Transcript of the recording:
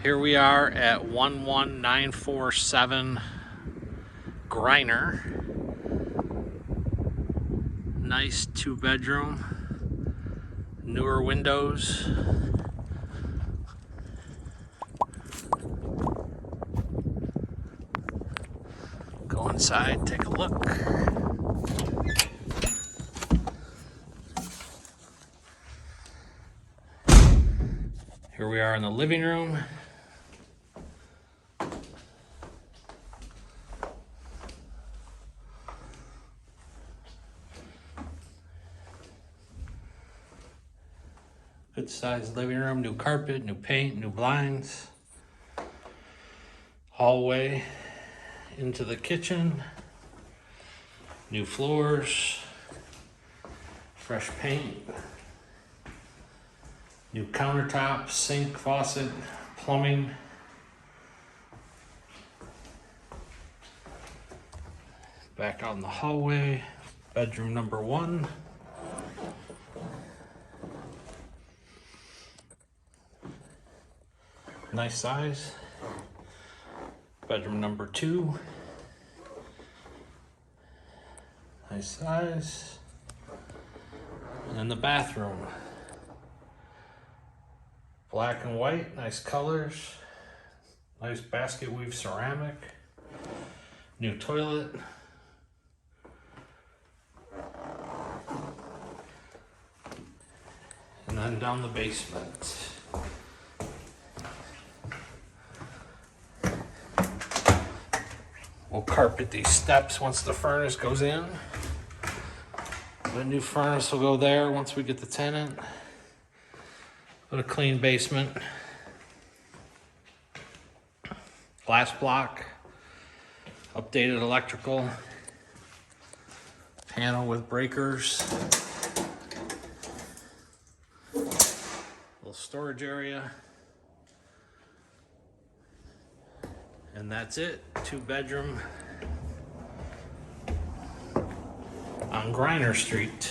Here we are at 11947 Greiner. Nice 2-bedroom, newer windows. Go inside, take a look. Here we are in the living room. Good sized living room, new carpet, new paint, new blinds. Hallway into the kitchen. New floors. Fresh paint. New countertop, sink, faucet, plumbing. Back out in the hallway, bedroom number 1. Nice size. Bedroom number 2. Nice size. And then the bathroom. Black and white, nice colors. Nice basketweave ceramic. New toilet. And then down the basement. We'll carpet these steps once the furnace goes in. The new furnace will go there once we get the tenant. Put a clean basement. Glass block. Updated electrical. Panel with breakers. Little storage area. And that's it. 2-bedroom on Greiner Street.